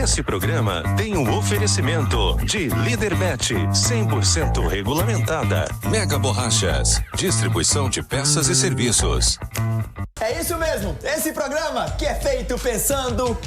Esse programa tem um oferecimento de Líderbet, 100% regulamentada. Mega Borrachas, distribuição de peças e serviços. É isso mesmo, esse programa que é feito pensando,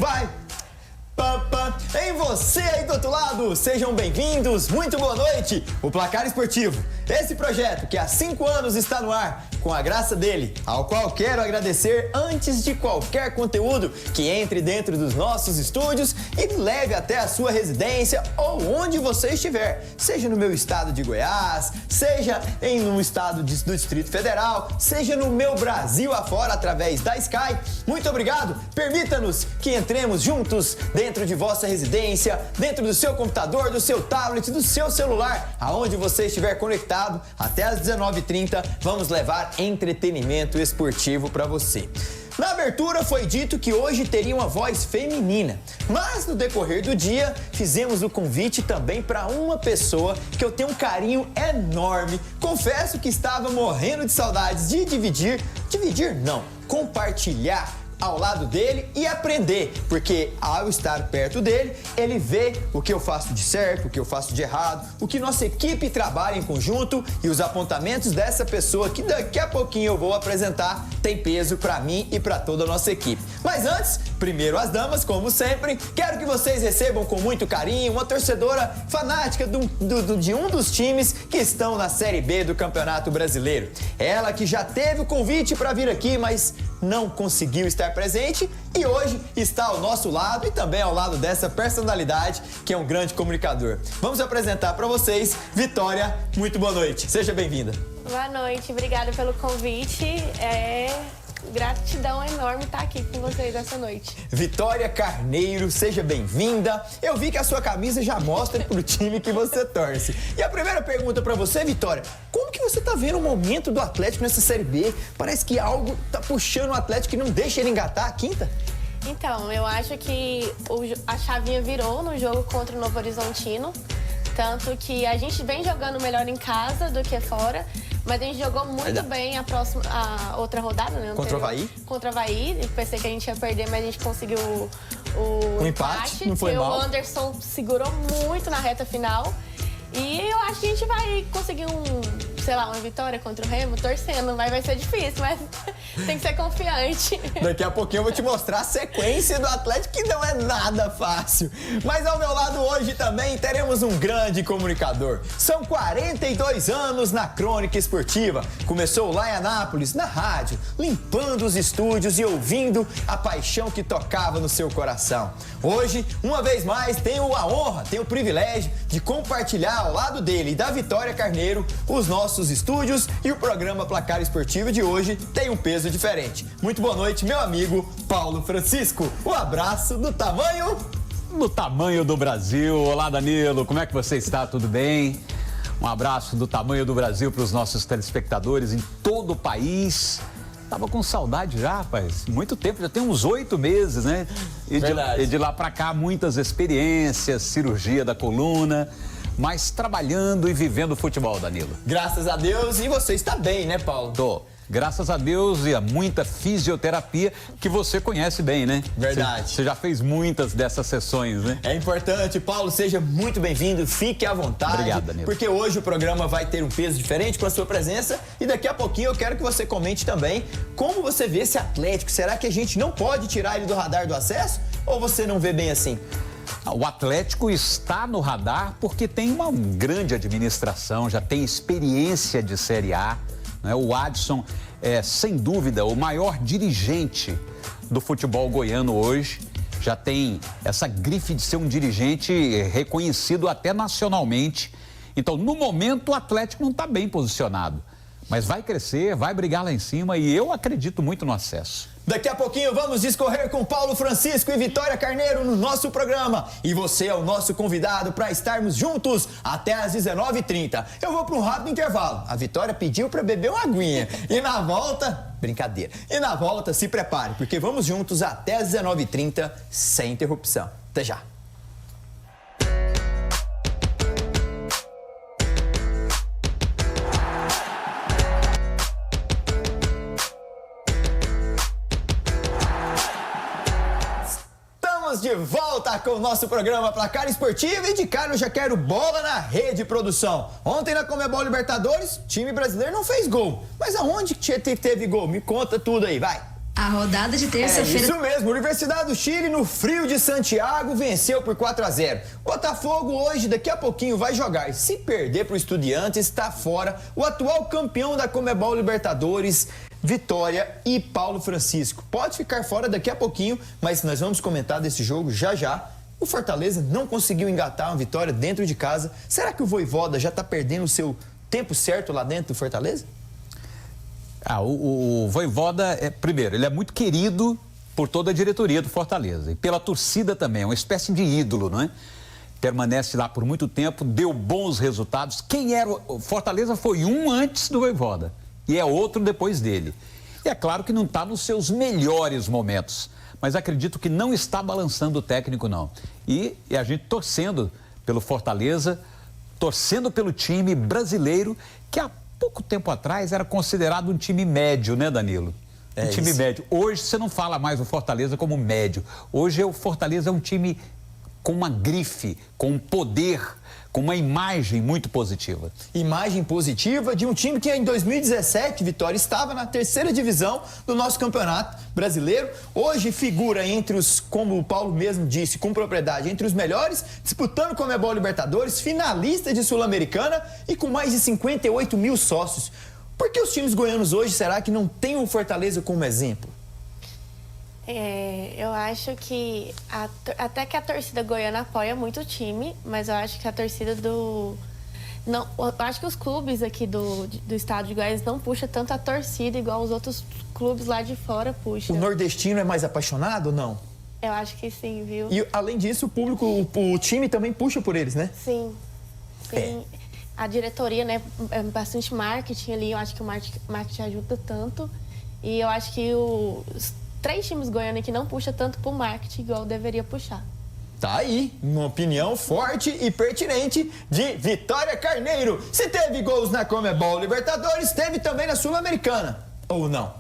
em você aí do outro lado. Sejam bem-vindos, muito boa noite. O Placar Esportivo, esse projeto que há 5 anos está no ar, com a graça dele, ao qual quero agradecer antes de qualquer conteúdo que entre dentro dos nossos estúdios e leve até a sua residência ou onde você estiver, seja no meu estado de Goiás, seja em um estado do Distrito Federal, seja no meu Brasil afora através da Sky. Muito obrigado, permita-nos que entremos juntos dentro de vossa residência, dentro do seu computador, do seu tablet, do seu celular, aonde você estiver conectado. Até às 19h30 vamos levar entretenimento esportivo para você. Na abertura foi dito que hoje teria uma voz feminina, mas no decorrer do dia fizemos o convite também para uma pessoa que eu tenho um carinho enorme. Confesso que estava morrendo de saudades de compartilhar ao lado dele e aprender, porque ao estar perto dele, ele vê o que eu faço de certo, o que eu faço de errado, o que nossa equipe trabalha em conjunto, e os apontamentos dessa pessoa que daqui a pouquinho eu vou apresentar tem peso para mim e para toda a nossa equipe. Mas antes, primeiro as damas, como sempre, quero que vocês recebam com muito carinho uma torcedora fanática de um dos times que estão na Série B do Campeonato Brasileiro. Ela que já teve o convite para vir aqui, mas não conseguiu estar presente e hoje está ao nosso lado e também ao lado dessa personalidade que é um grande comunicador. Vamos apresentar para vocês Vitória. Muito boa noite, seja bem-vinda. Boa noite, obrigada pelo convite. Gratidão enorme estar aqui com vocês essa noite. Vitória Carneiro, seja bem-vinda. Eu vi que a sua camisa já mostra pro time que você torce. E a primeira pergunta para você, Vitória, como que você tá vendo o momento do Atlético nessa Série B? Parece que algo tá puxando o Atlético e não deixa ele engatar a quinta. Então, eu acho que a chavinha virou no jogo contra o Novo Horizontino. Tanto que a gente vem jogando melhor em casa do que fora, mas a gente jogou muito bem a outra rodada, né? Contra o Avaí? Contra o Avaí. Eu pensei que a gente ia perder, mas a gente conseguiu o empate. Não foi mal. O Anderson segurou muito na reta final. E eu acho que a gente vai conseguir uma vitória contra o Remo, torcendo. Vai ser difícil, mas tem que ser confiante. Daqui a pouquinho eu vou te mostrar a sequência do Atlético, que não é nada fácil. Mas ao meu lado hoje também teremos um grande comunicador. São 42 anos na crônica esportiva. Começou lá em Anápolis, na rádio, limpando os estúdios e ouvindo a paixão que tocava no seu coração. Hoje, uma vez mais, tenho a honra, tenho o privilégio de compartilhar ao lado dele e da Vitória Carneiro os nossos estúdios, e o programa Placar Esportivo de hoje tem um peso diferente. Muito boa noite, meu amigo Paulo Francisco. Um abraço do tamanho... Do tamanho do Brasil. Olá, Danilo, como é que você está? Tudo bem? Um abraço do tamanho do Brasil para os nossos telespectadores em todo o país. Tava com saudade já, rapaz. Muito tempo, já tem uns 8 meses, né? E de lá pra cá, muitas experiências, cirurgia da coluna, mas trabalhando e vivendo futebol, Danilo. Graças a Deus. E você está bem, né, Paulo? Tô. Graças a Deus e a muita fisioterapia que você conhece bem, né? Verdade. Você já fez muitas dessas sessões, né? É importante. Paulo, seja muito bem-vindo, fique à vontade. Obrigado, Danilo. Porque hoje o programa vai ter um peso diferente com a sua presença e daqui a pouquinho eu quero que você comente também como você vê esse Atlético. Será que a gente não pode tirar ele do radar do acesso ou você não vê bem assim? O Atlético está no radar porque tem uma grande administração, já tem experiência de Série A. O Adson é, sem dúvida, o maior dirigente do futebol goiano hoje. Já tem essa grife de ser um dirigente reconhecido até nacionalmente. Então, no momento, o Atlético não está bem posicionado. Mas vai crescer, vai brigar lá em cima e eu acredito muito no acesso. Daqui a pouquinho vamos discorrer com Paulo Francisco e Vitória Carneiro no nosso programa. E você é o nosso convidado para estarmos juntos até às 19h30. Eu vou para um rápido intervalo. A Vitória pediu para beber uma aguinha. E na volta... Brincadeira. E na volta, se prepare, porque vamos juntos até às 19h30 sem interrupção. Até já. De volta volta com o nosso programa Placar Esportivo e de cara eu já quero bola na rede, produção. Ontem na Conmebol Libertadores, o time brasileiro não fez gol. Mas aonde que teve gol? Me conta tudo aí, vai. A rodada de terça-feira... Isso mesmo, Universidade do Chile, no frio de Santiago, venceu por 4-0. Botafogo hoje, daqui a pouquinho, vai jogar. Se perder para o Estudiantes, está fora o atual campeão da Conmebol Libertadores, Vitória e Paulo Francisco. Pode ficar fora daqui a pouquinho, mas nós vamos comentar desse jogo já já. O Fortaleza não conseguiu engatar uma vitória dentro de casa. Será que o Vojvoda já está perdendo o seu tempo certo lá dentro do Fortaleza? O Vojvoda, primeiro, ele é muito querido por toda a diretoria do Fortaleza e pela torcida também, é uma espécie de ídolo, não é? Permanece lá por muito tempo, deu bons resultados. Quem era o Fortaleza foi um antes do Vojvoda e é outro depois dele. E é claro que não está nos seus melhores momentos, mas acredito que não está balançando o técnico, não. E a gente torcendo pelo Fortaleza, torcendo pelo time brasileiro, que há pouco tempo atrás era considerado um time médio, né, Danilo? Um time médio. Hoje você não fala mais o Fortaleza como médio. Hoje o Fortaleza é um time com uma grife, com um poder, com uma imagem muito positiva. Imagem positiva de um time que em 2017, Vitória, estava na terceira divisão do nosso campeonato brasileiro. Hoje figura entre os, como o Paulo mesmo disse, com propriedade, entre os melhores, disputando Conmebol Libertadores, finalista de Sul-Americana e com mais de 58 mil sócios. Por que os times goianos hoje, será que não tem o Fortaleza como exemplo? Eu acho que até que a torcida goiana apoia muito o time, mas eu acho que a torcida eu acho que os clubes aqui do estado de Goiás não puxam tanto a torcida igual os outros clubes lá de fora puxam. O nordestino é mais apaixonado ou não? Eu acho que sim, viu? E além disso, o público, o time também puxa por eles, né? Sim. A diretoria, né, bastante marketing ali, eu acho que o marketing ajuda tanto. E eu acho que os 3 times goianos que não puxam tanto pro marketing igual deveria puxar. Tá aí, uma opinião forte e pertinente de Vitória Carneiro. Se teve gols na Conmebol Libertadores, teve também na Sul-Americana. Ou não?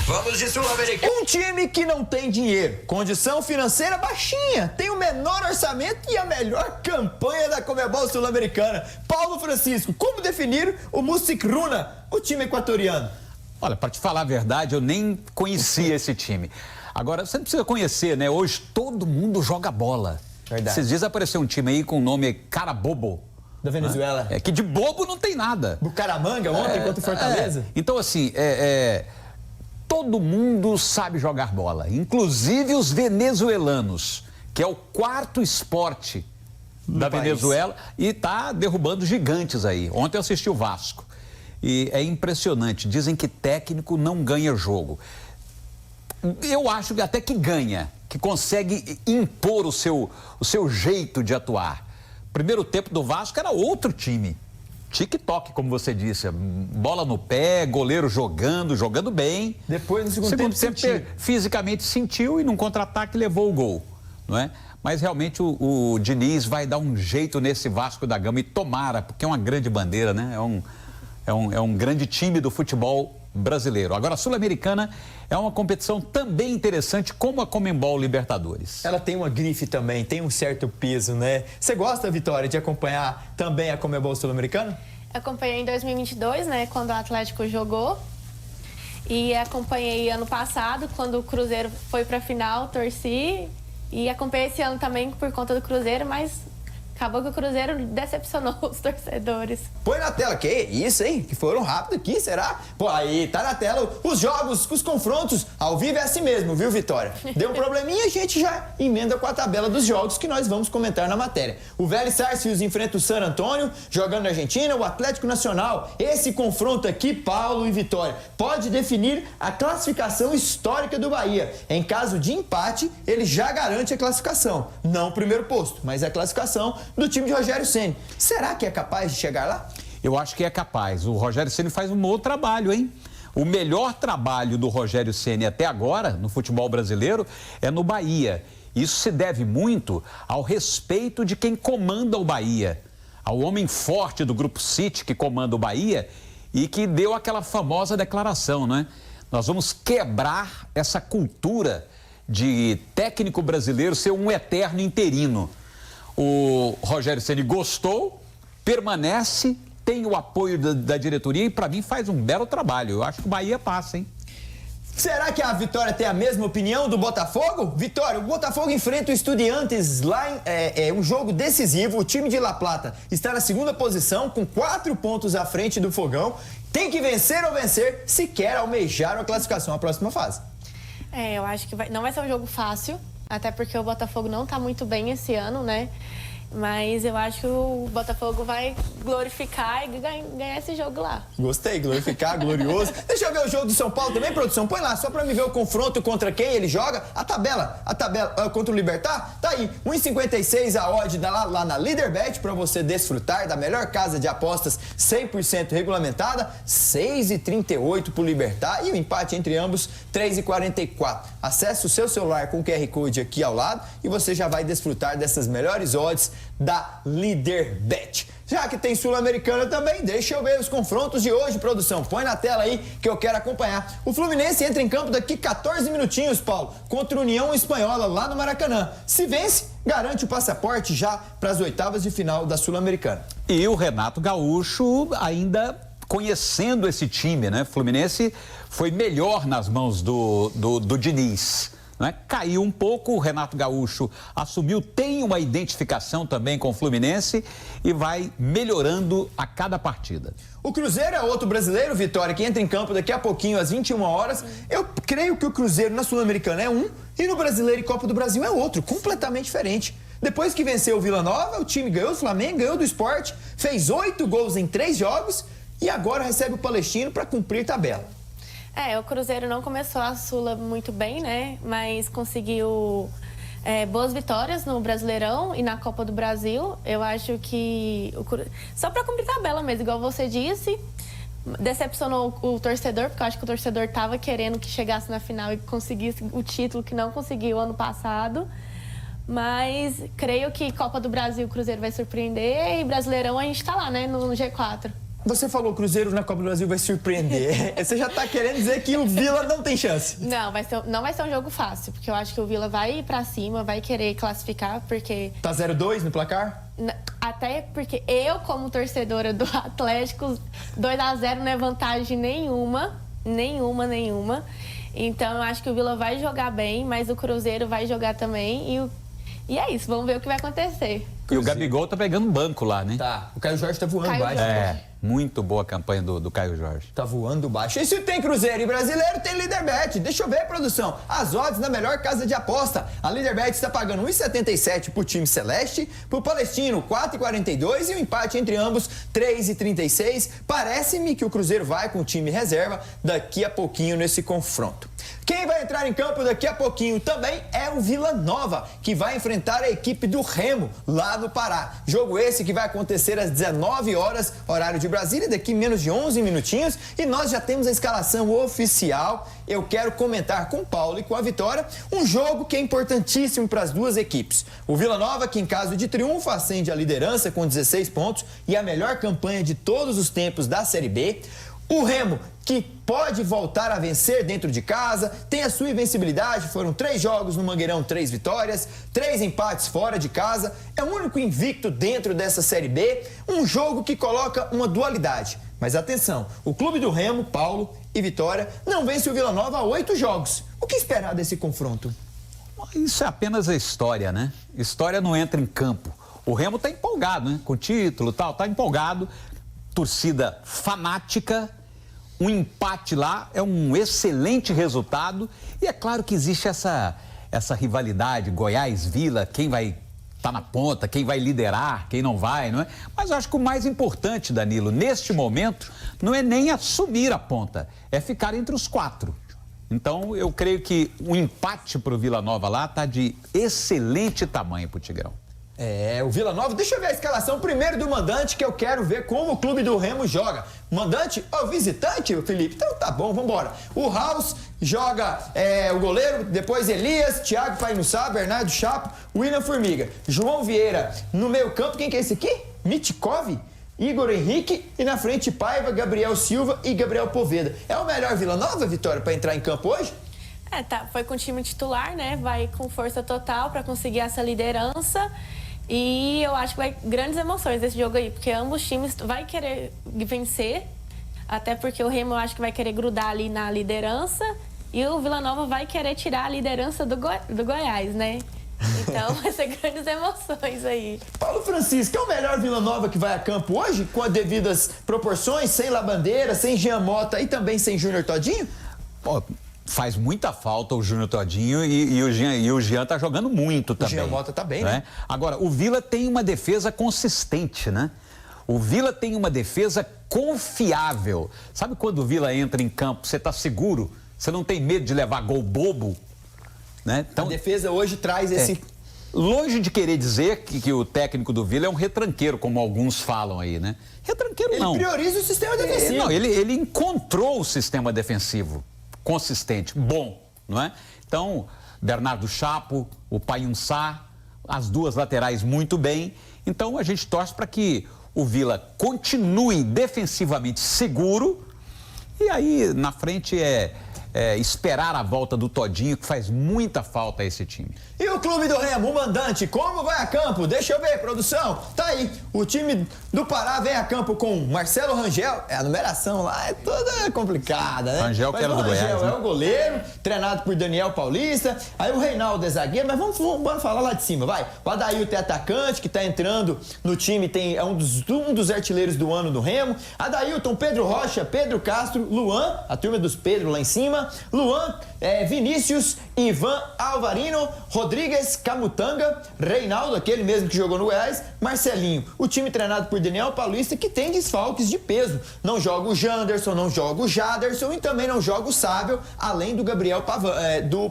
Vamos de Sul-Americana. Um time que não tem dinheiro, condição financeira baixinha, tem o menor orçamento e a melhor campanha da Conmebol Sul-Americana. Paulo Francisco, como definir o Musikruna, o time equatoriano? Olha, para te falar a verdade, eu nem conhecia esse time. Agora, você não precisa conhecer, né? Hoje todo mundo joga bola. Verdade. Esses dias apareceu um time aí com o nome Carabobo. Da Venezuela. Que de bobo não tem nada. Bucaramanga ontem contra o Fortaleza. Então, assim, todo mundo sabe jogar bola, inclusive os venezuelanos, que é o 4º esporte da Venezuela e está derrubando gigantes aí. Ontem eu assisti o Vasco. E é impressionante, dizem que técnico não ganha jogo. Eu acho que até que ganha, que consegue impor o seu jeito de atuar. Primeiro tempo do Vasco era outro time. TikTok, como você disse, bola no pé, goleiro jogando bem. Depois, no segundo tempo fisicamente sentiu e num contra-ataque levou o gol, não é? Mas realmente o Diniz vai dar um jeito nesse Vasco da Gama e tomara, porque é uma grande bandeira, né? É um grande time do futebol brasileiro. Agora, a Sul-Americana é uma competição também interessante, como a Conmebol Libertadores. Ela tem uma grife também, tem um certo peso, né? Você gosta, Vitória, de acompanhar também a Conmebol Sul-Americana? Acompanhei em 2022, né, quando o Atlético jogou. E acompanhei ano passado, quando o Cruzeiro foi pra final, torci. E acompanhei esse ano também por conta do Cruzeiro, mas acabou que o Cruzeiro decepcionou os torcedores. Põe na tela, que isso, hein? Que foram rápido aqui, será? Pô, aí, tá na tela os jogos, os confrontos. Ao vivo é assim mesmo, viu, Vitória? Deu um probleminha, a gente já emenda com a tabela dos jogos que nós vamos comentar na matéria. O Vélez Sarsfields enfrenta o San Antonio, jogando na Argentina, o Atlético Nacional. Esse confronto aqui, Paulo e Vitória, pode definir a classificação histórica do Bahia. Em caso de empate, ele já garante a classificação. Não o primeiro posto, mas a classificação do time de Rogério Ceni. Será que é capaz de chegar lá? Eu acho que é capaz. O Rogério Ceni faz um bom trabalho, hein? O melhor trabalho do Rogério Ceni até agora, no futebol brasileiro, é no Bahia. Isso se deve muito ao respeito de quem comanda o Bahia, ao homem forte do Grupo City que comanda o Bahia e que deu aquela famosa declaração, né? Nós vamos quebrar essa cultura de técnico brasileiro ser um eterno interino. O Rogério Ceni gostou, permanece, tem o apoio da diretoria e, para mim, faz um belo trabalho. Eu acho que o Bahia passa, hein? Será que a Vitória tem a mesma opinião do Botafogo? Vitória, o Botafogo enfrenta o Estudiantes lá um jogo decisivo. O time de La Plata está na segunda posição, com 4 pontos à frente do Fogão. Tem que vencer ou vencer se quer almejar a classificação à próxima fase. Eu acho que não vai ser um jogo fácil, até porque o Botafogo não está muito bem esse ano, né? Mas eu acho que o Botafogo vai glorificar e ganhar esse jogo lá. Gostei, glorificar, glorioso. Deixa eu ver o jogo do São Paulo também, produção. Põe lá, só pra me ver o confronto contra quem ele joga. A tabela contra o Libertad, tá aí. 1,56 a odd lá na Leaderbet pra você desfrutar da melhor casa de apostas 100% regulamentada. 6,38 pro Libertad e o empate entre ambos, 3,44. Acesse o seu celular com o QR Code aqui ao lado e você já vai desfrutar dessas melhores odds da Leaderbet. Já que tem Sul-Americana também, deixa eu ver os confrontos de hoje, produção. Põe na tela aí que eu quero acompanhar. O Fluminense entra em campo daqui 14 minutinhos, Paulo, contra a União Espanhola lá no Maracanã. Se vence, garante o passaporte já para as oitavas de final da Sul-Americana. E o Renato Gaúcho ainda conhecendo esse time, né? Fluminense foi melhor nas mãos do Diniz. Né? Caiu um pouco, o Renato Gaúcho assumiu, tem uma identificação também com o Fluminense e vai melhorando a cada partida. O Cruzeiro é outro brasileiro, Vitória, que entra em campo daqui a pouquinho, às 21 horas. Eu creio que o Cruzeiro na Sul-Americana é um e no Brasileiro e Copa do Brasil é outro, completamente diferente. Depois que venceu o Vila Nova, o time ganhou do Flamengo, ganhou do Sport, fez 8 gols em 3 jogos e agora recebe o Palestino para cumprir tabela. O Cruzeiro não começou a Sula muito bem, né? Mas conseguiu boas vitórias no Brasileirão e na Copa do Brasil. Eu acho que só para cumprir tabela mesmo, igual você disse, decepcionou o torcedor, porque eu acho que o torcedor estava querendo que chegasse na final e conseguisse o título que não conseguiu ano passado. Mas creio que Copa do Brasil o Cruzeiro vai surpreender e Brasileirão a gente está lá, né? No G4. Você falou o Cruzeiro na Copa do Brasil vai surpreender. Você já tá querendo dizer que o Vila não tem chance. Não vai ser um jogo fácil, porque eu acho que o Vila vai ir pra cima, vai querer classificar, porque... Tá 0-2 no placar? Até porque eu, como torcedora do Atlético, 2-0 não é vantagem nenhuma. Então, eu acho que o Vila vai jogar bem, mas o Cruzeiro vai jogar também e é isso, vamos ver o que vai acontecer. E o Gabigol tá pegando banco lá, né? Tá, o Caio Jorge tá voando baixo. Muito boa a campanha do Caio Jorge. Tá voando baixo. E se tem Cruzeiro e Brasileiro, tem Leaderbet. Deixa eu ver, produção. As odds da melhor casa de aposta. A Leaderbet está pagando 1,77 pro time celeste, pro Palestino 4,42 e o empate entre ambos 3,36. Parece-me que o Cruzeiro vai com o time reserva daqui a pouquinho nesse confronto. Quem vai entrar em campo daqui a pouquinho também é o Vila Nova, que vai enfrentar a equipe do Remo, lá no Pará. Jogo esse que vai acontecer às 19 horas, horário de Brasília, daqui menos de 11 minutinhos. E nós já temos a escalação oficial. Eu quero comentar com o Paulo e com a Vitória um jogo que é importantíssimo para as duas equipes. O Vila Nova, que em caso de triunfo acende a liderança com 16 pontos e a melhor campanha de todos os tempos da Série B. O Remo, que pode voltar a vencer dentro de casa, tem a sua invencibilidade, foram 3 jogos no Mangueirão, 3 vitórias, 3 empates fora de casa, é o único invicto dentro dessa Série B, um jogo que coloca uma dualidade. Mas atenção, o clube do Remo, Paulo e Vitória, não vence o Vila Nova há 8 jogos. O que esperar desse confronto? Isso é apenas a história, né? História não entra em campo. O Remo tá empolgado, né? Com o título e tal, tá empolgado. Torcida fanática, um empate lá é um excelente resultado e é claro que existe essa rivalidade Goiás-Vila, quem vai estar na ponta, quem vai liderar, quem não vai, não é? Mas eu acho que o mais importante, Danilo, neste momento, não é nem assumir a ponta, é ficar entre os 4. Então eu creio que o empate para o Vila Nova lá está de excelente tamanho para o Tigrão. O Vila Nova, deixa eu ver a escalação primeiro do mandante, que eu quero ver como o clube do Remo joga. Mandante ou visitante, Felipe? Então tá bom, vambora. O House joga o goleiro, depois Elias, Thiago Painussá, Bernardo Chapo, William Formiga. João Vieira no meio campo, quem que é esse aqui? Mitkov, Igor Henrique e na frente Paiva, Gabriel Silva e Gabriel Poveda. É o melhor Vila Nova, Vitória, para entrar em campo hoje? Foi com o time titular, né? Vai com força total para conseguir essa liderança. E eu acho que vai grandes emoções desse jogo aí, porque ambos os times vai querer vencer, até porque o Remo eu acho que vai querer grudar ali na liderança e o Vila Nova vai querer tirar a liderança do Goiás, né? Então vai ser grandes emoções aí. Paulo Francisco, é o melhor Vila Nova que vai a campo hoje, com as devidas proporções, sem Labandeira, sem Jean Mota e também sem Júnior Todinho? Pô, faz muita falta o Júnior Todinho e o Jean tá jogando muito também. O Jean Mota tá bem, né? Agora, o Vila tem uma defesa consistente, né? O Vila tem uma defesa confiável. Sabe quando o Vila entra em campo, você tá seguro? Você não tem medo de levar gol bobo? Né? Então, a defesa hoje traz esse... Longe de querer dizer que o técnico do Vila é um retranqueiro, como alguns falam aí, né? Retranqueiro não. Ele prioriza o sistema defensivo. Não, ele encontrou o sistema defensivo consistente, bom, não é? Então, Bernardo Chapo, o Paiunçá, as duas laterais muito bem. Então, a gente torce para que o Vila continue defensivamente seguro e aí, na frente, esperar a volta do Todinho, que faz muita falta a esse time. E o Clube do Remo, o mandante, como vai a campo? Deixa eu ver, produção. Tá aí, o time do Pará vem a campo com Marcelo Rangel. A numeração lá é toda complicada, né? Rangel, que era do Goiás, Rangel né? É o goleiro, treinado por Daniel Paulista. Aí o Reinaldo é zagueiro, mas vamos falar lá de cima, vai. O Adailton é atacante, que tá entrando no time, é um dos artilheiros do ano do Remo. Adailton, Pedro Rocha, Pedro Castro, Luan, a turma dos Pedro lá em cima. Luan, Vinícius, Ivan Alvarino, Rodrigues, Camutanga, Reinaldo, aquele mesmo que jogou no Goiás, Marcelinho. O time treinado por Daniel Paulista, que tem desfalques de peso. Não joga o Janderson, não joga o Jaderson e também não joga o Sábio, além do Gabriel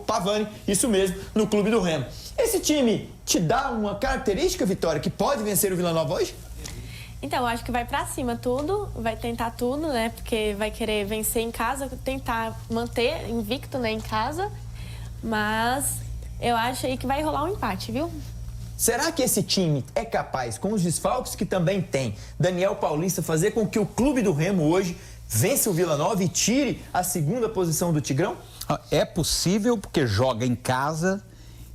Pavani, isso mesmo, no Clube do Remo. Esse time te dá uma característica, Vitória, que pode vencer o Vila Nova hoje? Então, acho que vai pra cima tudo, vai tentar tudo, né? Porque vai querer vencer em casa, tentar manter invicto, né, em casa. Mas eu acho aí que vai rolar um empate, viu? Será que esse time é capaz, com os desfalques que também tem, Daniel Paulista, fazer com que o Clube do Remo hoje vença o Vila Nova e tire a segunda posição do Tigrão? É possível, porque joga em casa.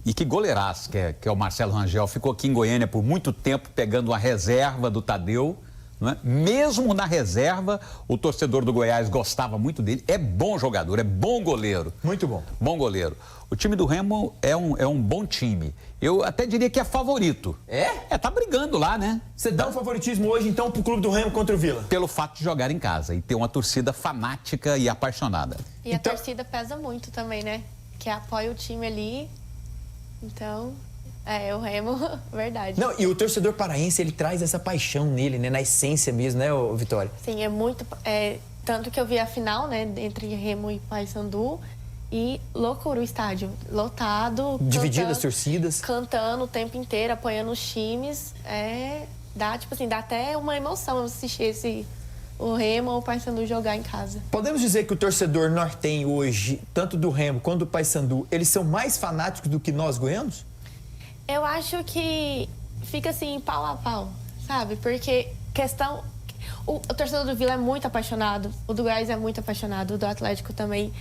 E que goleiraço que é o Marcelo Rangel. Ficou aqui em Goiânia por muito tempo pegando uma reserva do Tadeu. Não é? Mesmo na reserva, o torcedor do Goiás gostava muito dele. É bom jogador, é bom goleiro. Muito bom. Bom goleiro. O time do Remo é um bom time. Eu até diria que é favorito. Tá brigando lá, né? Você dá um favoritismo hoje, então, pro Clube do Remo contra o Vila? Pelo fato de jogar em casa e ter uma torcida fanática e apaixonada. E a torcida pesa muito também, né? Que apoia o time ali. Então, o Remo, verdade. Não, e o torcedor paraense, ele traz essa paixão nele, né? Na essência mesmo, né, Vitória? Sim, é muito... tanto que eu vi a final, né, entre Remo e Paysandu, e loucura o estádio, lotado. Dividido as torcidas. Cantando o tempo inteiro, apoiando os times. Dá até uma emoção assistir o Remo ou o Paysandu jogar em casa. Podemos dizer que o torcedor nortenho hoje, tanto do Remo quanto do Paysandu, eles são mais fanáticos do que nós goianos? Eu acho que fica assim, pau a pau, sabe? Porque o torcedor do Vila é muito apaixonado, o do Goiás é muito apaixonado, o do Atlético também.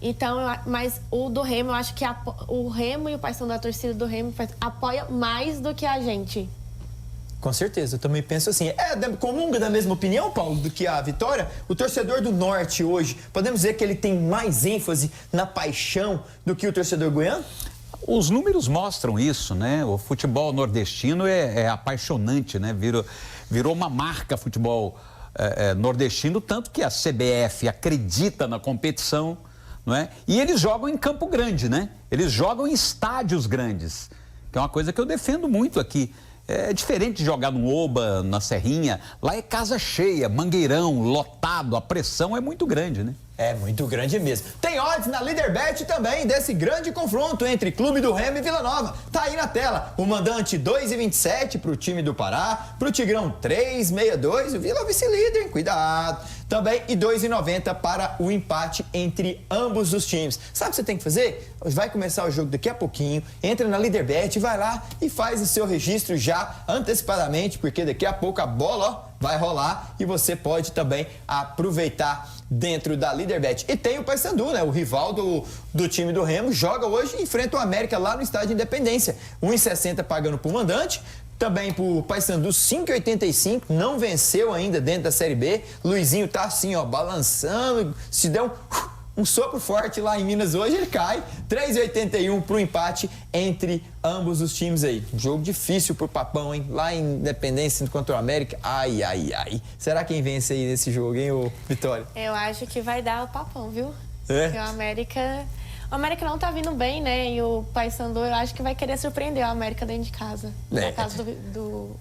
Então, mas o do Remo, eu acho que o Remo e o Paysandu, a torcida do Remo apoia mais do que a gente. Com certeza, eu também penso assim. Comunga da mesma opinião, Paulo, do que a Vitória? O torcedor do Norte hoje, podemos dizer que ele tem mais ênfase na paixão do que o torcedor goiano? Os números mostram isso, né? O futebol nordestino é apaixonante, né? Virou uma marca futebol nordestino, tanto que a CBF acredita na competição, não é? E eles jogam em Campo Grande, né? Eles jogam em estádios grandes, que é uma coisa que eu defendo muito aqui. É diferente de jogar no Oba, na Serrinha. Lá é casa cheia, Mangueirão, lotado, a pressão é muito grande, né? É muito grande mesmo. Tem odds na Leaderbet também desse grande confronto entre Clube do Remo e Vila Nova. Tá aí na tela. O mandante 2,27 pro time do Pará, pro Tigrão 3,62, o Vila vice-líder, cuidado. Também e 2,90 para o empate entre ambos os times. Sabe o que você tem que fazer? Vai começar o jogo daqui a pouquinho, entra na Leaderbet, vai lá e faz o seu registro já antecipadamente, porque daqui a pouco a bola, vai rolar e você pode também aproveitar dentro da Líderbet. E tem o Paysandu, né? O rival do time do Remo, joga hoje e enfrenta o América lá no Estádio Independência. 1,60 pagando pro mandante. Também pro Paysandu, 5,85, não venceu ainda dentro da Série B. Luizinho tá assim, ó, balançando. Se der um sopro forte lá em Minas hoje, ele cai. 3,81 pro empate entre ambos os times aí. Jogo difícil pro Papão, hein? Lá em Independência contra o América. Ai, ai, ai. Será quem vence aí nesse jogo, hein, ô Vitória? Eu acho que vai dar o Papão, viu? É? Porque o América não tá vindo bem, né? E o Paysandu, eu acho que vai querer surpreender o América dentro de casa. É. Na casa do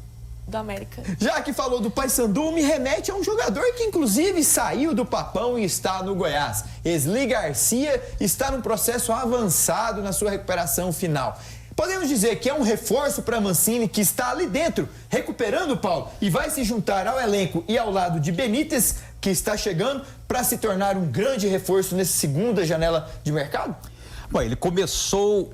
América. Já que falou do Paysandu, me remete a um jogador que inclusive saiu do Papão e está no Goiás. Esli Garcia está num processo avançado na sua recuperação final. Podemos dizer que é um reforço para Mancini, que está ali dentro, recuperando, Paulo, e vai se juntar ao elenco e ao lado de Benítez, que está chegando, para se tornar um grande reforço nessa segunda janela de mercado? Bom, ele começou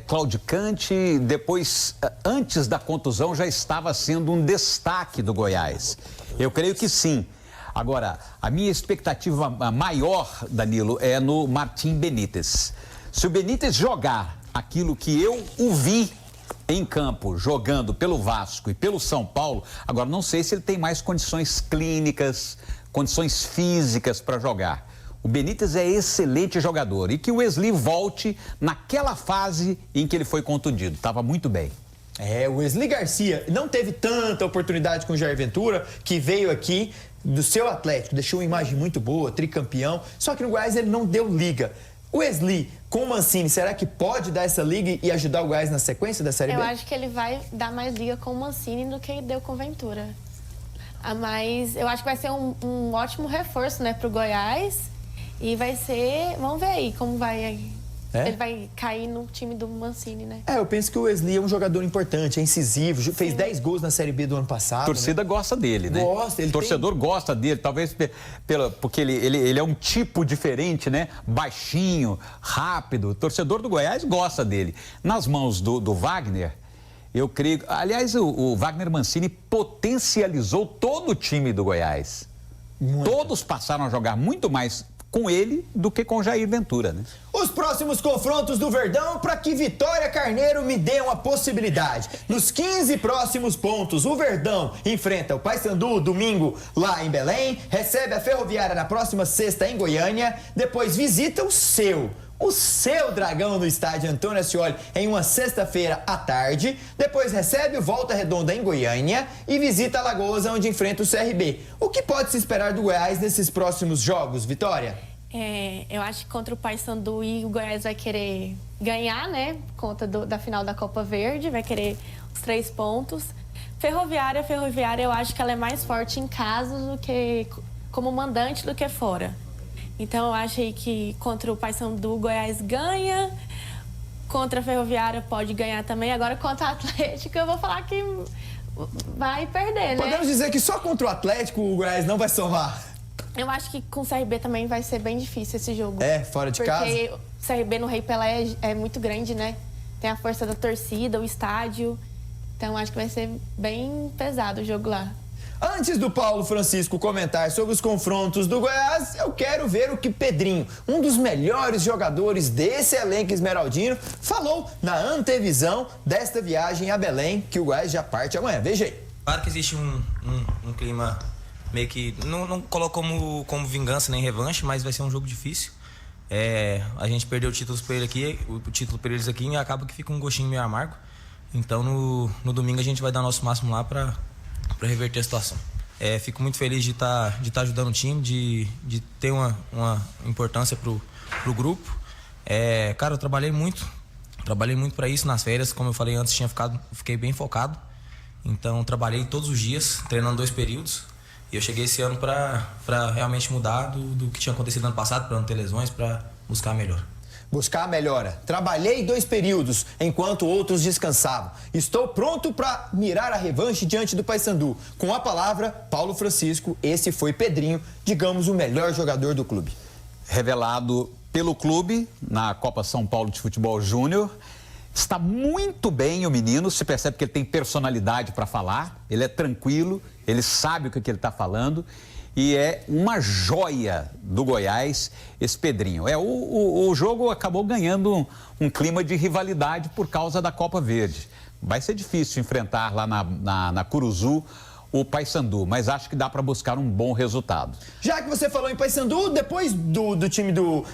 claudicante, depois, antes da contusão, já estava sendo um destaque do Goiás. Eu creio que sim. Agora, a minha expectativa maior, Danilo, é no Martim Benítez. Se o Benítez jogar aquilo que eu o vi em campo, jogando pelo Vasco e pelo São Paulo, agora não sei se ele tem mais condições clínicas, condições físicas para jogar. O Benítez é excelente jogador e que o Esli volte naquela fase em que ele foi contundido. Estava muito bem. O Esli Garcia não teve tanta oportunidade com o Jair Ventura, que veio aqui do seu Atlético, deixou uma imagem muito boa, tricampeão, só que no Goiás ele não deu liga. O Esli, com o Mancini, será que pode dar essa liga e ajudar o Goiás na sequência da Série B? Eu acho que ele vai dar mais liga com o Mancini do que deu com o Ventura. Mas eu acho que vai ser um ótimo reforço, né, pro Goiás. E vai ser... Vamos ver aí como vai... Ele vai cair no time do Mancini, né? Eu penso que o Esli é um jogador importante, é incisivo, fez 10 gols na Série B do ano passado. A torcida gosta dele, né? Gosta, o torcedor gosta dele, talvez porque ele é um tipo diferente, né? Baixinho, rápido. O torcedor do Goiás gosta dele. Nas mãos do Wagner, eu creio... Aliás, o Wagner Mancini potencializou todo o time do Goiás. Todos passaram a jogar muito mais com ele do que com Jair Ventura, né? Os próximos confrontos do Verdão, para que Vitória Carneiro me dê uma possibilidade. Nos 15 próximos pontos, o Verdão enfrenta o Paysandu domingo lá em Belém, recebe a Ferroviária na próxima sexta em Goiânia, depois visita o seu Dragão no estádio Antônio Ascioli em uma sexta-feira à tarde, depois recebe o Volta Redonda em Goiânia e visita Alagoas, onde enfrenta o CRB. O que pode se esperar do Goiás nesses próximos jogos, Vitória? Eu acho que contra o Paysandu o Goiás vai querer ganhar, né? Por conta da final da Copa Verde, vai querer os 3 pontos. Ferroviária, eu acho que ela é mais forte em casa do que como mandante do que fora. Então, eu acho aí que contra o Paysandu, o Goiás ganha. Contra a Ferroviária pode ganhar também. Agora, contra o Atlético, eu vou falar que vai perder, né? Podemos dizer que só contra o Atlético o Goiás não vai somar? Eu acho que com o CRB também vai ser bem difícil esse jogo. Fora de casa? Porque o CRB no Rei Pelé é muito grande, né? Tem a força da torcida, o estádio. Então, acho que vai ser bem pesado o jogo lá. Antes do Paulo Francisco comentar sobre os confrontos do Goiás, eu quero ver o que Pedrinho, um dos melhores jogadores desse elenco esmeraldino, falou na antevisão desta viagem a Belém, que o Goiás já parte amanhã. Veja aí. Claro que existe um clima meio que... Não coloco como vingança nem revanche, mas vai ser um jogo difícil. A gente perdeu o título por eles aqui e acaba que fica um gostinho meio amargo. Então, no domingo, a gente vai dar nosso máximo lá para reverter a situação. Fico muito feliz de estar ajudando o time, de ter uma importância pro grupo. Cara, eu trabalhei muito para isso nas férias. Como eu falei antes, fiquei bem focado. Então, trabalhei todos os dias, treinando 2 períodos. E eu cheguei esse ano para realmente mudar do que tinha acontecido no ano passado, para não ter lesões, para buscar melhor. Buscar a melhora. Trabalhei 2 períodos, enquanto outros descansavam. Estou pronto para mirar a revanche diante do Paysandu. Com a palavra, Paulo Francisco, esse foi Pedrinho, digamos, o melhor jogador do clube. Revelado pelo clube na Copa São Paulo de Futebol Júnior, Está muito bem o menino, se percebe que ele tem personalidade para falar, ele é tranquilo, ele sabe o que ele está falando e é uma joia do Goiás esse Pedrinho. O jogo acabou ganhando um clima de rivalidade por causa da Copa Verde. Vai ser difícil enfrentar lá na Curuzu o Paysandu, mas acho que dá para buscar um bom resultado. Já que você falou em Paysandu, depois do time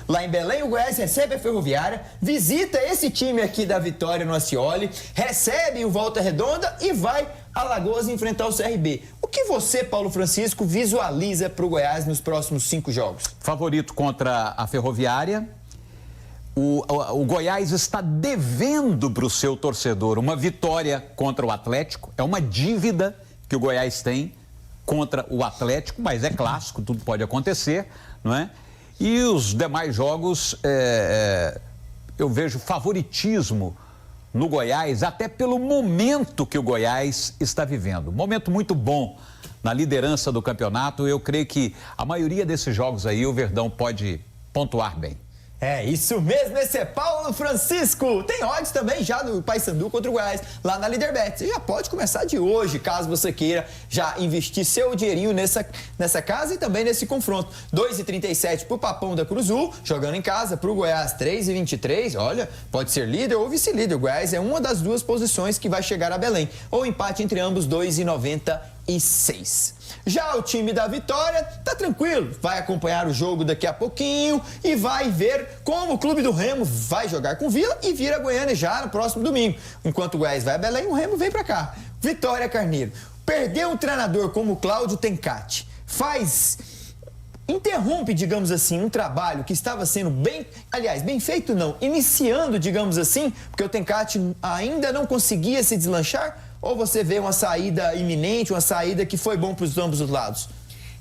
lá em Belém, o Goiás recebe a Ferroviária, visita esse time aqui da Vitória no Acioli, recebe o Volta Redonda e vai a Alagoas enfrentar o CRB. O que você, Paulo Francisco, visualiza para o Goiás nos próximos 5 jogos? Favorito contra a Ferroviária. O Goiás está devendo para o seu torcedor uma vitória contra o Atlético, é uma dívida que o Goiás tem contra o Atlético, mas é clássico, tudo pode acontecer, não é? E os demais jogos, eu vejo favoritismo no Goiás, até pelo momento que o Goiás está vivendo. Momento muito bom na liderança do campeonato. Eu creio que a maioria desses jogos aí o Verdão pode pontuar bem. É isso mesmo, esse é Paulo Francisco. Tem odds também já do Paysandu contra o Goiás lá na Líderbet. Você já pode começar de hoje, caso você queira já investir seu dinheirinho nessa casa e também nesse confronto. 2,37 pro Papão da Curuzu, jogando em casa pro Goiás 3,23. Olha, pode ser líder ou vice-líder. O Goiás é uma das duas posições que vai chegar a Belém. Ou empate entre ambos, 2,96. Já o time da Vitória tá tranquilo, vai acompanhar o jogo daqui a pouquinho e vai ver como o Clube do Remo vai jogar com o Vila e vira Goiânia já no próximo domingo. Enquanto o Goiás vai a Belém, o Remo vem pra cá. Vitória Carneiro, perdeu um treinador como o Cláudio Tencati, interrompe, digamos assim, um trabalho que estava sendo bem feito não, iniciando, digamos assim, porque o Tencati ainda não conseguia se deslanchar. Ou você vê uma saída iminente, uma saída que foi bom para os ambos os lados?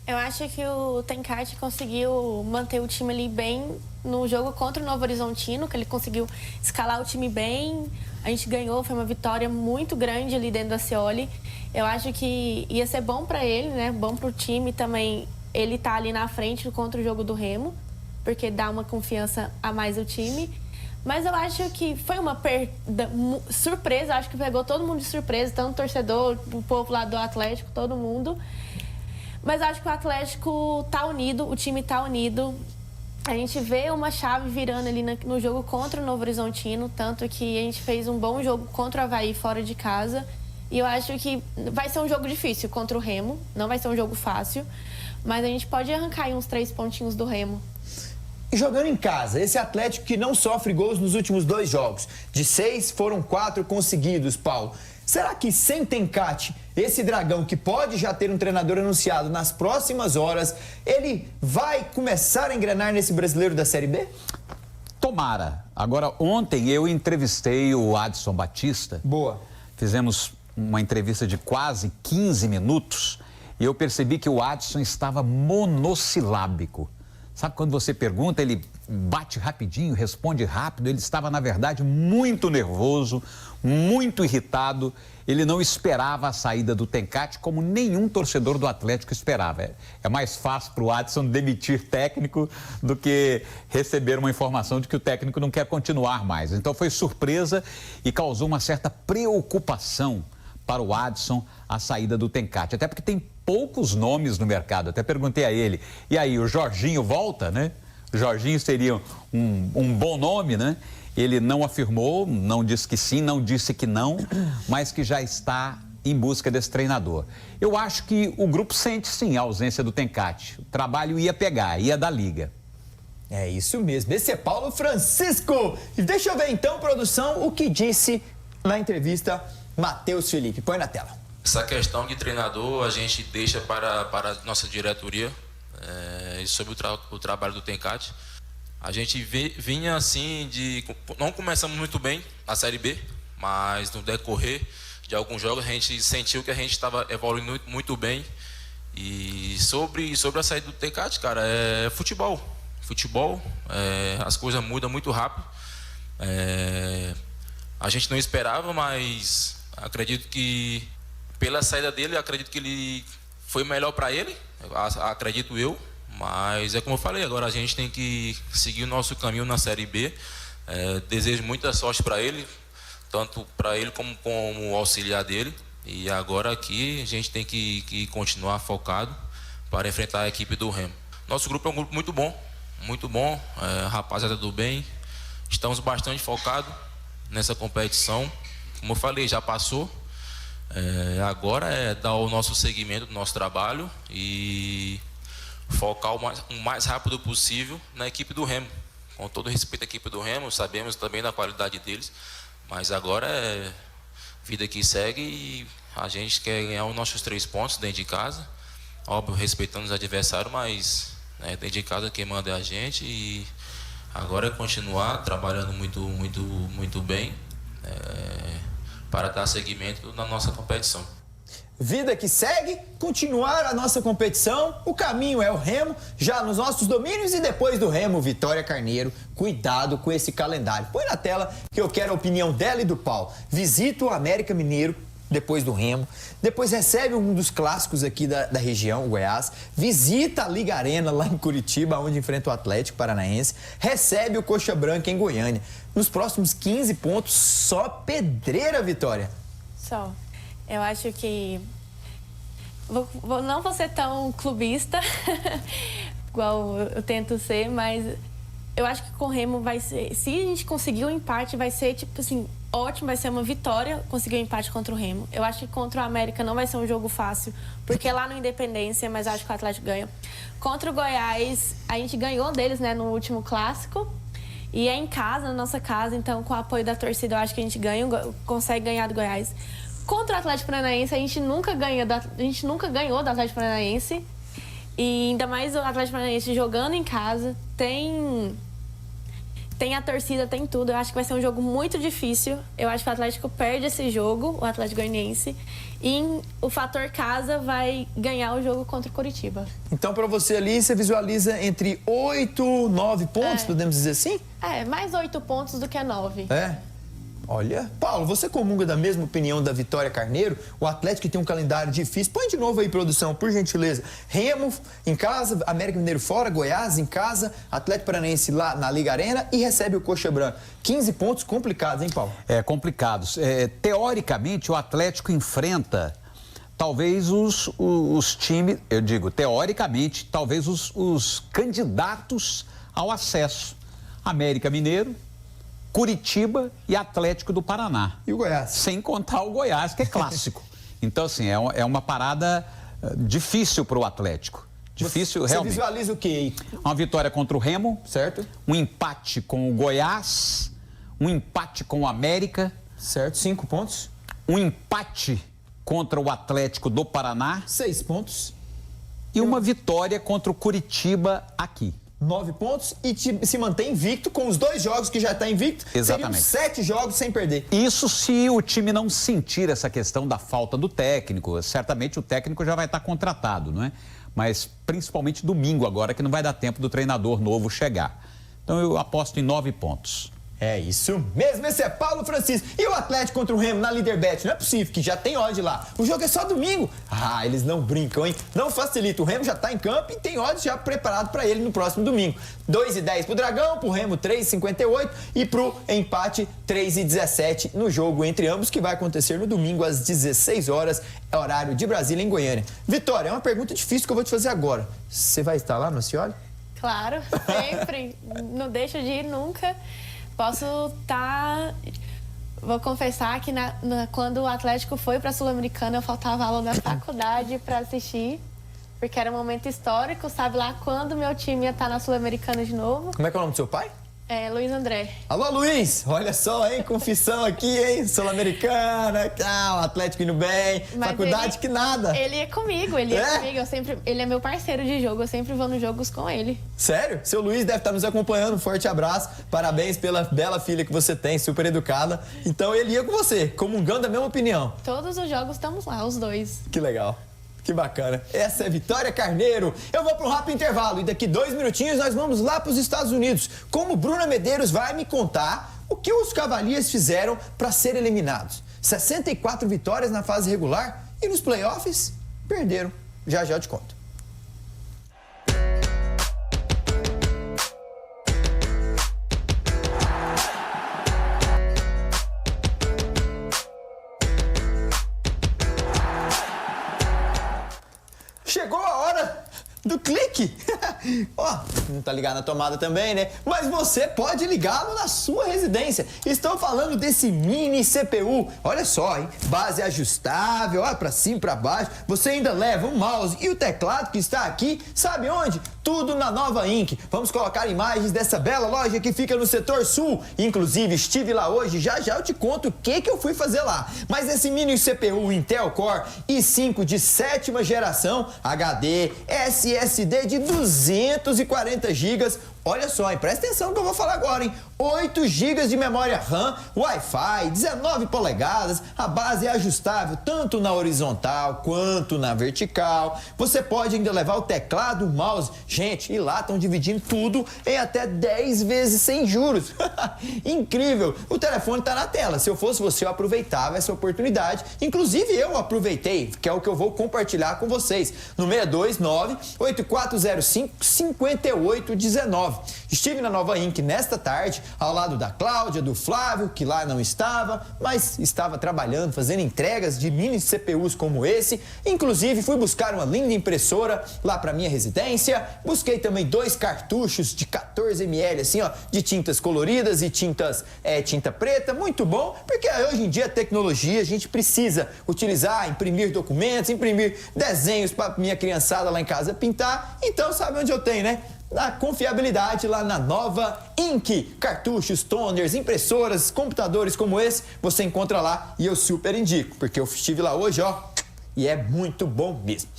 Eu acho que o Tencati conseguiu manter o time ali bem no jogo contra o Novo Horizontino, que ele conseguiu escalar o time bem. A gente ganhou, foi uma vitória muito grande ali dentro do Acioli. Eu acho que ia ser bom para ele, né? Bom para o time também. Ele tá ali na frente contra o jogo do Remo, porque dá uma confiança a mais ao time. Mas eu acho que foi uma perda surpresa, acho que pegou todo mundo de surpresa, tanto o torcedor, o povo lá do Atlético, todo mundo. Mas acho que o Atlético tá unido, o time tá unido. A gente vê uma chave virando ali no jogo contra o Novo Horizontino, tanto que a gente fez um bom jogo contra o Avaí fora de casa. E eu acho que vai ser um jogo difícil contra o Remo, não vai ser um jogo fácil, mas a gente pode arrancar aí uns 3 pontinhos do Remo. Jogando em casa, esse Atlético que não sofre gols nos últimos 2 jogos. De 6, foram 4 conseguidos, Paulo. Será que sem Tencati, esse Dragão que pode já ter um treinador anunciado nas próximas horas, ele vai começar a engrenar nesse brasileiro da Série B? Tomara. Agora, ontem eu entrevistei o Adson Batista. Boa. Fizemos uma entrevista de quase 15 minutos e eu percebi que o Adson estava monossilábico. Sabe quando você pergunta, ele bate rapidinho, responde rápido. Ele estava, na verdade, muito nervoso, muito irritado. Ele não esperava a saída do Tencati, como nenhum torcedor do Atlético esperava. É mais fácil para o Adson demitir técnico do que receber uma informação de que o técnico não quer continuar mais. Então foi surpresa e causou uma certa preocupação para o Adson a saída do Tencati. Até porque tem poucos nomes no mercado. Até perguntei a ele, e aí, o Jorginho volta, né? O Jorginho seria um bom nome, né? Ele não afirmou, não disse que sim, não disse que não, mas que já está em busca desse treinador. Eu acho que o grupo sente, sim, a ausência do Tencati. O trabalho ia pegar, ia dar liga. É isso mesmo. Esse é Paulo Francisco. E deixa eu ver, então, produção, o que disse na entrevista Matheus Felipe. Põe na tela. Essa questão de treinador a gente deixa para a nossa diretoria, sobre o trabalho do Tencati. A gente vinha assim não começamos muito bem a Série B, mas no decorrer de alguns jogos a gente sentiu que a gente estava evoluindo muito bem. E sobre a saída do Tencati, cara, é futebol. As coisas mudam muito rápido. A gente não esperava, mas acredito que pela saída dele, acredito que ele foi melhor para ele, acredito eu, mas é como eu falei, agora a gente tem que seguir o nosso caminho na Série B. Desejo muita sorte para ele, tanto para ele como auxiliar dele. E agora aqui a gente tem que continuar focado para enfrentar a equipe do Remo. Nosso grupo é um grupo muito bom, rapaziada do bem. Estamos bastante focados nessa competição. Como eu falei, já passou. Agora é dar o nosso segmento do nosso trabalho e focar o mais rápido possível na equipe do Remo. Com todo respeito à equipe do Remo, sabemos também da qualidade deles, mas agora é vida que segue e a gente quer ganhar os nossos 3 pontos dentro de casa. Óbvio, respeitando os adversários, mas dentro de casa quem manda é a gente e agora é continuar trabalhando muito bem para dar seguimento na nossa competição. Vida que segue, continuar a nossa competição, o caminho é o Remo, já nos nossos domínios e depois do Remo, Vitória Carneiro. Cuidado com esse calendário. Põe na tela que eu quero a opinião dela e do Paulo. Visita o América Mineiro, depois do Remo, depois recebe um dos clássicos aqui da região, o Goiás, visita a Liga Arena lá em Curitiba, onde enfrenta o Atlético Paranaense, recebe o Coxa Branca em Goiânia. Nos próximos 15 pontos, só pedreira, Vitória. Só. Eu acho que... não vou ser tão clubista, igual eu tento ser, mas eu acho que com o Remo vai ser... Se a gente conseguir o empate, vai ser, tipo assim, ótimo, vai ser uma vitória conseguir o empate contra o Remo. Eu acho que contra o América não vai ser um jogo fácil, porque é lá no Independência, mas acho que o Atlético ganha. Contra o Goiás, a gente ganhou deles, né, no último clássico. E é em casa, na nossa casa, então com o apoio da torcida, eu acho que a gente consegue ganhar do Goiás. Contra o Atlético Paranaense, a gente nunca ganhou do Atlético Paranaense. E ainda mais o Atlético Paranaense jogando em casa, tem a torcida, tem tudo. Eu acho que vai ser um jogo muito difícil. Eu acho que o Atlético perde esse jogo, o Atlético Goianiense. E o fator casa vai ganhar o jogo contra o Curitiba. Então, para você ali, você visualiza entre 8, 9 pontos, podemos dizer assim? Mais 8 pontos do que 9. Olha, Paulo, você comunga da mesma opinião da Vitória Carneiro? O Atlético tem um calendário difícil. Põe de novo aí, produção, por gentileza. Remo em casa, América Mineiro fora, Goiás em casa, Atlético Paranaense lá na Liga Arena e recebe o Coxa Branca. 15 pontos complicados, hein, Paulo? Complicados. Teoricamente, o Atlético enfrenta talvez os times, eu digo, teoricamente, talvez os candidatos ao acesso. América Mineiro, Curitiba e Atlético do Paraná. E o Goiás? Sem contar o Goiás, que é clássico. Então, assim, é uma parada difícil para o Atlético. Difícil, realmente. Você visualiza o quê? Uma vitória contra o Remo. Certo. Um empate com o Goiás. Um empate com o América. Certo, 5 pontos. Um empate contra o Atlético do Paraná. 6 pontos. E uma vitória contra o Curitiba aqui. 9 pontos e se mantém invicto com os 2 jogos que já está invicto. Exatamente. Seriam 7 jogos sem perder. Isso se o time não sentir essa questão da falta do técnico. Certamente o técnico já vai estar contratado, não é? Mas principalmente domingo agora, que não vai dar tempo do treinador novo chegar. Então eu aposto em 9 pontos. É isso mesmo, esse é Paulo Francisco. E o Atlético contra o Remo na Líderbet? Não é possível, que já tem odds lá. O jogo é só domingo. Eles não brincam, hein? Não facilita. O Remo já tá em campo e tem odds já preparado para ele no próximo domingo. 2,10 pro Dragão, pro Remo 3,58 e pro empate 3,17 no jogo entre ambos, que vai acontecer no domingo às 16 horas, horário de Brasília, em Goiânia. Vitória, é uma pergunta difícil que eu vou te fazer agora. Você vai estar lá no Scioli? Claro, sempre. Não deixo de ir nunca. Posso estar... Vou confessar que quando o Atlético foi para a Sul-Americana, eu faltava aula da faculdade para assistir, porque era um momento histórico, sabe lá quando meu time ia estar na Sul-Americana de novo. Como é que é o nome do seu pai? Luiz André. Alô, Luiz! Olha só, hein? Confissão aqui, hein? Sul-Americana, o Atlético indo bem, mas faculdade que nada. Ele é comigo, ele é meu parceiro de jogo, eu sempre vou nos jogos com ele. Sério? Seu Luiz deve estar nos acompanhando, um forte abraço, parabéns pela bela filha que você tem, super educada. Então ele ia com você, comungando a mesma opinião. Todos os jogos estamos lá, os 2. Que legal. Que bacana. Essa é Vitória Carneiro. Eu vou para um rápido intervalo e daqui 2 minutinhos nós vamos lá para os Estados Unidos. Como Bruna Medeiros vai me contar o que os Cavaliers fizeram para ser eliminados. 64 vitórias na fase regular e nos playoffs perderam. Já já eu te conto. chegou a hora do clique. Ó, não tá ligado na tomada também, né? Mas você pode ligá-lo na sua residência. Estou falando desse mini CPU. Olha só, hein? Base ajustável, olha pra cima e pra baixo. Você ainda leva o mouse e o teclado que está aqui, sabe onde? Tudo na Nova Ink. Vamos colocar imagens dessa bela loja que fica no setor sul. Inclusive, estive lá hoje, já eu te conto o que eu fui fazer lá. Mas esse mini CPU Intel Core i5 de 7ª geração, HD, SSD de 240 GB. Olha só, hein? Presta atenção no que eu vou falar agora, hein? 8 GB de memória RAM, Wi-Fi, 19 polegadas, a base é ajustável tanto na horizontal quanto na vertical. Você pode ainda levar o teclado, o mouse. Gente, e lá estão dividindo tudo em até 10 vezes sem juros. Incrível! O telefone está na tela. Se eu fosse você, eu aproveitava essa oportunidade. Inclusive, eu aproveitei, que é o que eu vou compartilhar com vocês. No 629-8405-5819. Estive na Nova Ink nesta tarde, ao lado da Cláudia, do Flávio, que lá não estava, mas estava trabalhando, fazendo entregas de mini CPUs como esse. Inclusive, fui buscar uma linda impressora lá para minha residência. Busquei também 2 cartuchos de 14 ml, assim, ó, de tintas coloridas e tinta preta. Muito bom, porque hoje em dia a tecnologia, a gente precisa utilizar, imprimir documentos, imprimir desenhos para minha criançada lá em casa pintar. Então, sabe onde eu tenho, né? A confiabilidade lá na Nova Ink. Cartuchos, toners, impressoras, computadores como esse, você encontra lá e eu super indico, porque eu estive lá hoje, ó, e é muito bom mesmo.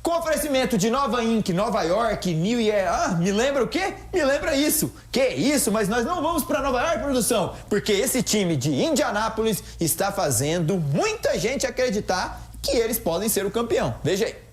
Com oferecimento de Nova Ink, Nova York, New Year. Ah, me lembra o quê? Me lembra isso. Que isso? Mas nós não vamos para Nova York, produção, porque esse time de Indianápolis está fazendo muita gente acreditar que eles podem ser o campeão. Veja aí.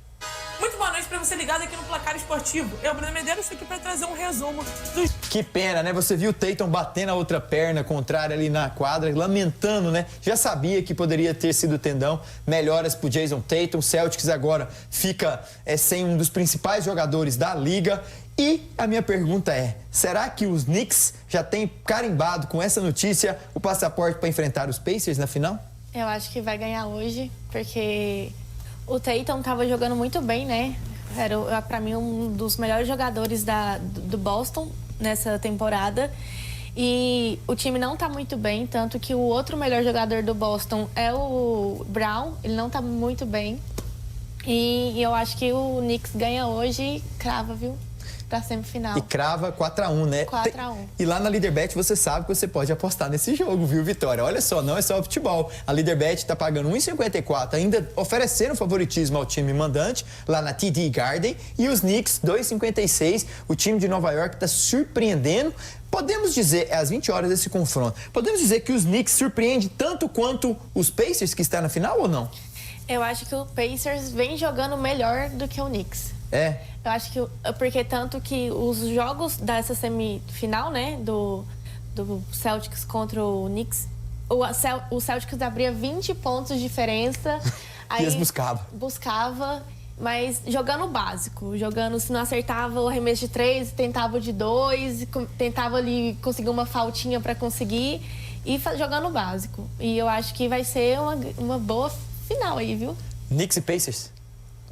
Muito boa noite para você ligado aqui no Placar Esportivo. Eu, Bruno Medeiros, estou aqui para trazer um resumo dos... Que pena, né? Você viu o Tatum batendo a outra perna contrária ali na quadra, lamentando, né? Já sabia que poderia ter sido tendão. Melhoras pro Jason Tatum. O Celtics agora fica sem um dos principais jogadores da liga. E a minha pergunta é, será que os Knicks já têm carimbado com essa notícia o passaporte para enfrentar os Pacers na final? Eu acho que vai ganhar hoje, porque... O Tatum estava jogando muito bem, né? Era, para mim, um dos melhores jogadores do Boston nessa temporada. E o time não está muito bem, tanto que o outro melhor jogador do Boston é o Brown. Ele não está muito bem. E eu acho que o Knicks ganha hoje e crava, viu? Pra semifinal. E crava 4-1, né? 4-1. E lá na Leaderbet você sabe que você pode apostar nesse jogo, viu, Vitória? Olha só, não é só futebol. A Leaderbet tá pagando 1,54. Ainda ofereceram favoritismo ao time mandante lá na TD Garden. E os Knicks, 2,56. O time de Nova York tá surpreendendo. Podemos dizer, é às 20 horas esse confronto, podemos dizer que os Knicks surpreendem tanto quanto os Pacers que está na final ou não? Eu acho que o Pacers vem jogando melhor do que o Knicks. É? Eu acho que, porque tanto que os jogos dessa semifinal, né, do Celtics contra o Knicks, o Celtics abria 20 pontos de diferença. Aí eles buscavam. Buscava, mas jogando básico. Jogando, se não acertava o arremesso de 3, tentava o de 2, tentava ali conseguir uma faltinha para conseguir e jogando básico. E eu acho que vai ser uma boa final aí, viu? Knicks e Pacers.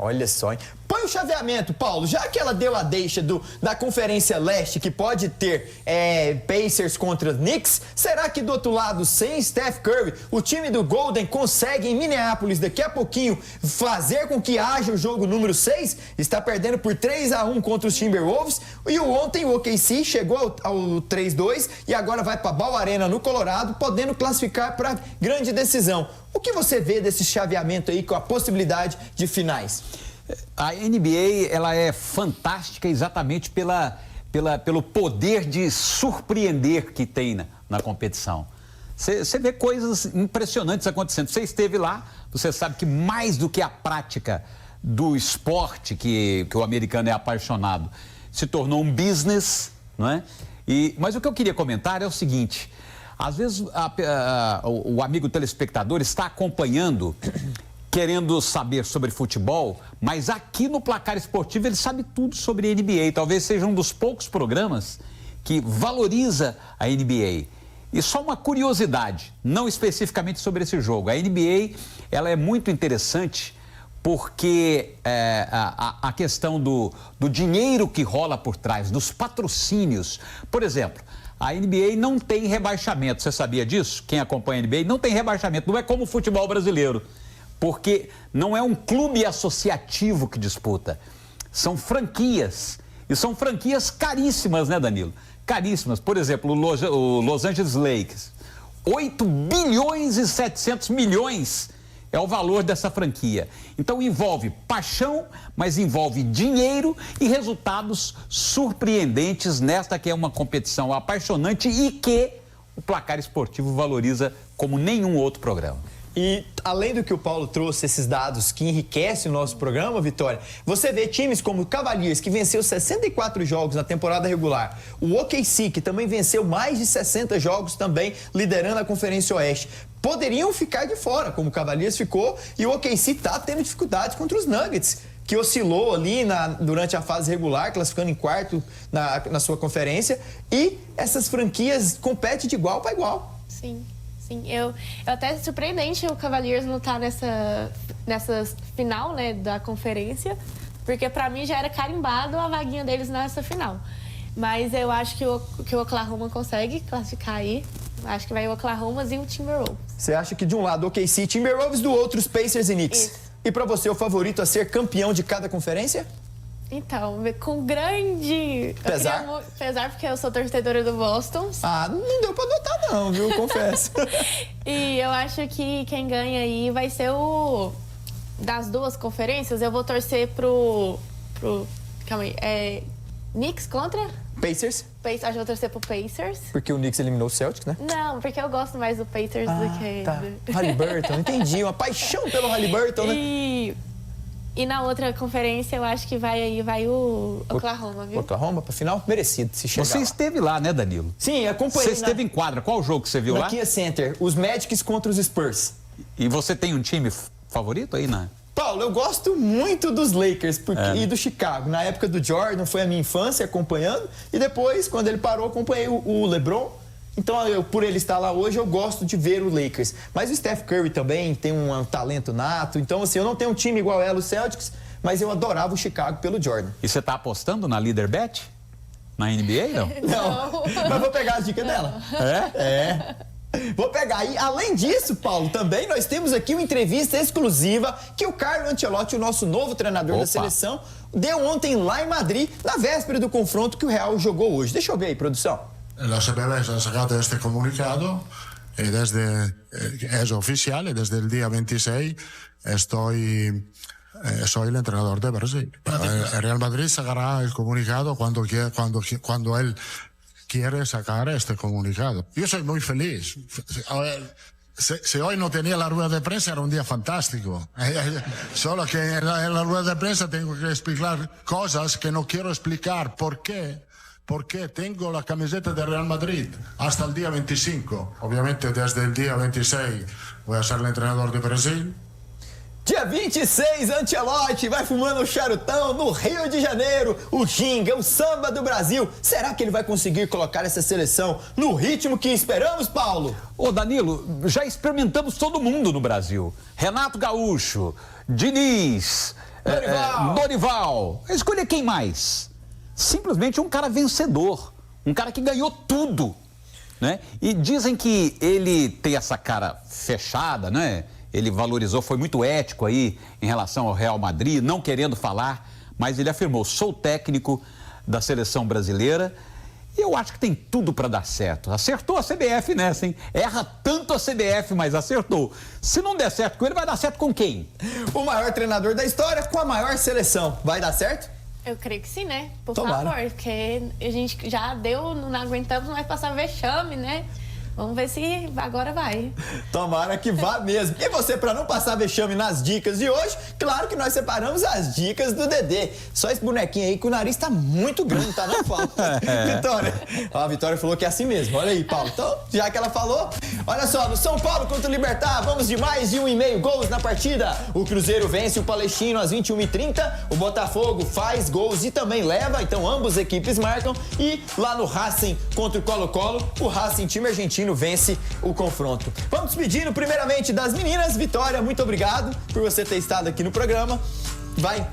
Olha só, hein? Põe o chaveamento, Paulo, já que ela deu a deixa da Conferência Leste, que pode ter Pacers contra Knicks, será que do outro lado, sem Steph Curry, o time do Golden consegue em Minneapolis daqui a pouquinho fazer com que haja o jogo número 6? Está perdendo por 3-1 contra os Timberwolves e ontem o OKC chegou ao 3-2 e agora vai para Ball Arena no Colorado, podendo classificar para grande decisão. O que você vê desse chaveamento aí com a possibilidade de finais? A NBA, ela é fantástica exatamente pelo poder de surpreender que tem na competição. Você vê coisas impressionantes acontecendo. Você esteve lá, você sabe que mais do que a prática do esporte, que o americano é apaixonado, se tornou um business, não é? Mas o que eu queria comentar é o seguinte, às vezes o amigo telespectador está acompanhando, querendo saber sobre futebol, mas aqui no Placar Esportivo ele sabe tudo sobre NBA. Talvez seja um dos poucos programas que valoriza a NBA. E só uma curiosidade, não especificamente sobre esse jogo. A NBA, ela é muito interessante porque a questão do dinheiro que rola por trás, dos patrocínios. Por exemplo, a NBA não tem rebaixamento, você sabia disso? Quem acompanha a NBA não tem rebaixamento, não é como o futebol brasileiro, porque não é um clube associativo que disputa, são franquias, e são franquias caríssimas, né, Danilo? Caríssimas. Por exemplo, o Los Angeles Lakers, 8 bilhões e 700 milhões é o valor dessa franquia. Então envolve paixão, mas envolve dinheiro e resultados surpreendentes nesta que é uma competição apaixonante e que o Placar Esportivo valoriza como nenhum outro programa. E além do que o Paulo trouxe, esses dados que enriquecem o nosso programa, Vitória, você vê times como o Cavaliers, que venceu 64 jogos na temporada regular, o OKC, que também venceu mais de 60 jogos também, liderando a Conferência Oeste, poderiam ficar de fora, como o Cavaliers ficou, e o OKC está tendo dificuldades contra os Nuggets, que oscilou ali durante a fase regular, classificando em quarto na sua conferência, e essas franquias competem de igual para igual. Sim. Eu até surpreendente o Cavaliers não estar nessa final, né, da conferência, porque para mim já era carimbado a vaguinha deles nessa final. Mas eu acho que o Oklahoma consegue classificar aí. Acho que vai o Oklahoma e o Timberwolves. Você acha que de um lado OKC, Timberwolves, do outro os Pacers e Knicks? Isso. E para você o favorito a ser campeão de cada conferência? Então, com grande... Pesar? Pesar porque eu sou torcedora do Boston. Ah, não deu pra notar não, viu? Confesso. E eu acho que quem ganha aí vai ser o... Das duas conferências, eu vou torcer pro calma aí. Knicks contra? Pacers? Acho que eu vou torcer pro Pacers. Porque o Knicks eliminou o Celtics, né? Não, porque eu gosto mais do Pacers do que... Tá. Haliburton, entendi. Uma paixão pelo Haliburton, né? E na outra conferência, eu acho que vai o Oklahoma, viu? Oklahoma pra final? Merecido, se chegar Você lá. esteve lá, né, Danilo? Sim, acompanhei. Você esteve em quadra. Qual jogo que você viu lá? Kia Center, os Magics contra os Spurs. E você tem um time favorito aí, né? Paulo, eu gosto muito dos Lakers e do Chicago. Na época do Jordan, foi a minha infância acompanhando. E depois, quando ele parou, acompanhei o LeBron. Então, por ele estar lá hoje, eu gosto de ver o Lakers. Mas o Steph Curry também tem um talento nato. Então, assim, eu não tenho um time igual ela, o Celtics, mas eu adorava o Chicago pelo Jordan. E você tá apostando na LeaderBet? Na NBA, não? Não, mas vou pegar as dicas dela. É? Vou pegar. E além disso, Paulo, também nós temos aqui uma entrevista exclusiva que o Carlo Ancelotti, o nosso novo treinador da seleção, deu ontem lá em Madrid, na véspera do confronto que o Real jogou hoje. Deixa eu ver aí, produção. La CBB ha sacado este comunicado es oficial y desde el día 26 soy el entrenador de Brasil. El Real Madrid sacará el comunicado cuando él quiere sacar este comunicado. Yo soy muy feliz. A ver, si hoy no tenía la rueda de prensa era un día fantástico. Solo que en la rueda de prensa tengo que explicar cosas que no quiero explicar. ¿Por qué? Porque tengo la camiseta de Real Madrid hasta el día 25. Obviamente desde el día 26 voy a ser el entrenador de Brasil. Dia 26, Ancelotti vai fumando o charutão no Rio de Janeiro, o ginga, o samba do Brasil. Será que ele vai conseguir colocar essa seleção no ritmo que esperamos, Paulo? Ô, Danilo, já experimentamos todo mundo no Brasil. Renato Gaúcho, Diniz, Dorival. Escolha quem mais? Simplesmente um cara vencedor, um cara que ganhou tudo, né? E dizem que ele tem essa cara fechada, né? Ele valorizou, foi muito ético aí em relação ao Real Madrid, não querendo falar, mas ele afirmou, sou técnico da seleção brasileira e eu acho que tem tudo para dar certo. Acertou a CBF nessa, hein? Erra tanto a CBF, mas acertou. Se não der certo com ele, vai dar certo com quem? O maior treinador da história com a maior seleção. Vai dar certo? Eu creio que sim, né? Por Tomara. favor, porque a gente já deu, não aguentamos mais passar vexame, né? Vamos ver se agora vai. Tomara que vá mesmo. E você, para não passar vexame nas dicas de hoje, claro que nós separamos as dicas do Dedê. Só esse bonequinho aí que o nariz tá muito grande, tá não, Paulo? Vitória. Ó, a Vitória falou que é assim mesmo. Olha aí, Paulo. Então, já que ela falou, Olha só, no São Paulo contra o Libertad, vamos de mais de 1,5 gols na partida. O Cruzeiro vence o Palestino às 21h30, o Botafogo faz gols e também leva, então ambas equipes marcam. E lá no Racing contra o Colo-Colo, o Racing, time argentino, vence o confronto. Vamos despedindo primeiramente das meninas. Vitória, muito obrigado por você ter estado aqui no programa.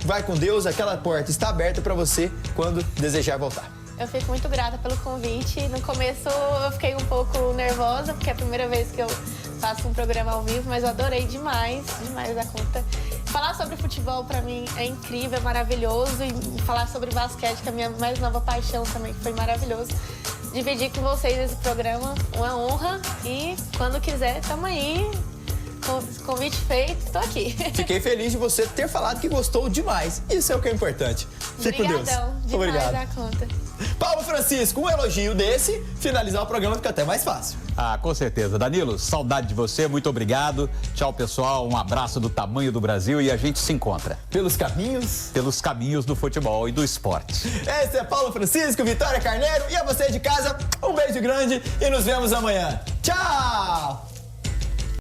Vai com Deus, aquela porta está aberta para você quando desejar voltar. Eu fico muito grata pelo convite. No começo eu fiquei um pouco nervosa, porque é a primeira vez que eu faço um programa ao vivo, mas eu adorei demais da conta. Falar sobre futebol pra mim é incrível, é maravilhoso. E falar sobre basquete, que é a minha mais nova paixão também, que foi maravilhoso. Dividir com vocês esse programa, uma honra. E quando quiser, tamo aí. Convite feito, tô aqui. Fiquei feliz de você ter falado que gostou demais. Isso é o que é importante. Fique com Deus. Obrigado. Da conta. Paulo Francisco, um elogio desse, finalizar o programa fica até mais fácil. Ah, com certeza. Danilo, saudade de você, muito obrigado. Tchau, pessoal. Um abraço do tamanho do Brasil e a gente se encontra. Pelos caminhos? Pelos caminhos do futebol e do esporte. Esse é Paulo Francisco, Vitória Carneiro e a você de casa, um beijo grande e nos vemos amanhã. Tchau!